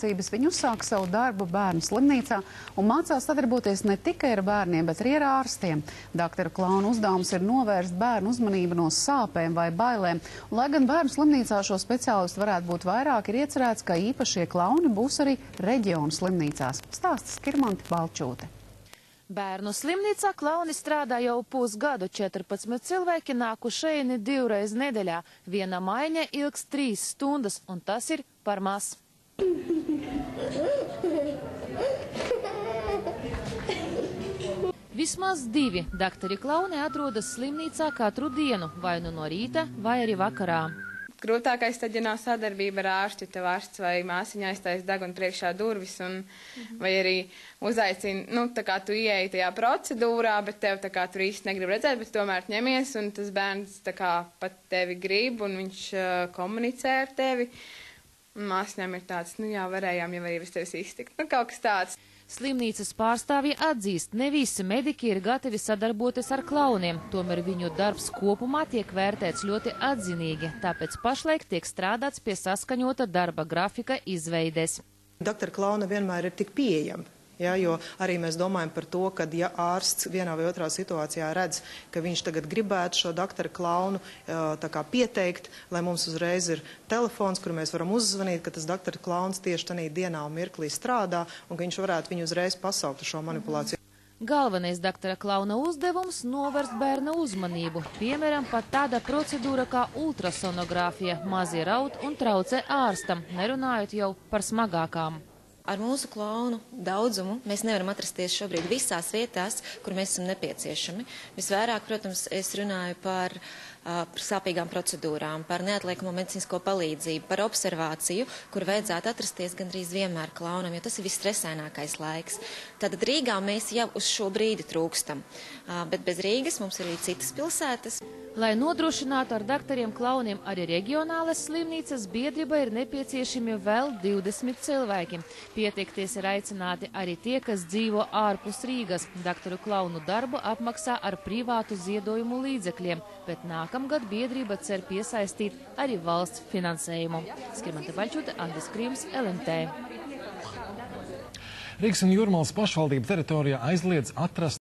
priekšrocības, viņi uzsāka savu darbu bērnu slimnīcā un mācās sadarboties ne tikai ar bērniem, bet arī ar ārstiem. Doktora Klauna uzdevums ir novērst bērnu uzmanību no sāpēm vai bailēm. Un, lai gan bērnu slimnīcā šo speciālistu varētu būt vairāk, ir iecerēts, ka īpašie klauni būs arī reģionu slimnīcās. Stāsta Skirmante Balčūte. Bērnu slimnīcā klauni strādā jau pusgadu. 14 cilvēki nāku šeini 2 reizes nedēļā. Viena maiņa ilgs 3 stundas, un tas ir par maz. Vismaz 2 doktori klauni atrodas slimnīcā katru dienu, vai nu no rīta, vai arī vakarā. Grūtākais tad, ja nav sadarbība ar ārstu, tev ārsts vai māsiņa aiztaisa degunu priekšā durvis, vai arī uzaicina, tā kā tu ieeji tajā procedūrā, bet tev tā kā tur īsti negrib redzēt, bet tomēr ņemies, un tas bērns tā kā pat tevi grib, un viņš komunicē ar tevi. Un māsiņām ir tāds, jā, varējām jau arī bez tevis iztikt, kaut kas tāds. Slimnīcas pārstāvji atzīst, ne visi mediķi ir gatavi sadarboties ar klauniem, tomēr viņu darbs kopumā tiek vērtēts ļoti atzinīgi, tāpēc pašlaik tiek strādāts pie saskaņota darba grafika izveides. Doktora klauna vienmēr ir tik pieejama. Ja, jo arī mēs domājam par to, ka ja ārsts vienā vai otrā situācijā redz, ka viņš tagad gribētu šo doktora klaunu tā kā pieteikt, lai mums uzreiz ir telefons, kur mēs varam uzzvanīt, ka tas doktora klauns tieši tādā dienā un mirklī strādā un ka viņš varētu viņu uzreiz pasaukt uz šo manipulāciju. Galvenais doktora klauna uzdevums – novērst bērna uzmanību. Piemēram, pat tāda procedūra kā ultrasonogrāfija mazi raud un traucē ārstam, nerunājot jau par smagākām. Ar mūsu klaunu daudzumu mēs nevaram atrasties šobrīd visās vietās, kur mēs esam nepieciešami. Visvairāk, protams, es runāju par sāpīgām procedūrām, par neatliekamo medicīnisko palīdzību, par observāciju, kur vajadzētu atrasties gandrīz vienmēr klaunam, jo tas ir visstresainākais laiks. Tātad Rīgā mēs jau uz šo brīdi trūkstam, bet bez Rīgas mums ir arī citas pilsētas. Lai nodrošinātu ar doktoriem klauniem arī reģionālas slimnīcas, biedrība ir nepieciešami vēl 20 cilvēki. Pieteikties ir aicināti arī tie, kas dzīvo ārpus Rīgas. Doktoru klaunu darbu apmaksā ar privātu ziedojumu līdzekļiem, bet nākamgad biedrība cer piesaistīt arī valsts finansējumu. Skirmante Balčūte, Andris Krīms, LMT. Rīgas un Jūrmalas pašvaldība teritorijā aizliedz atrast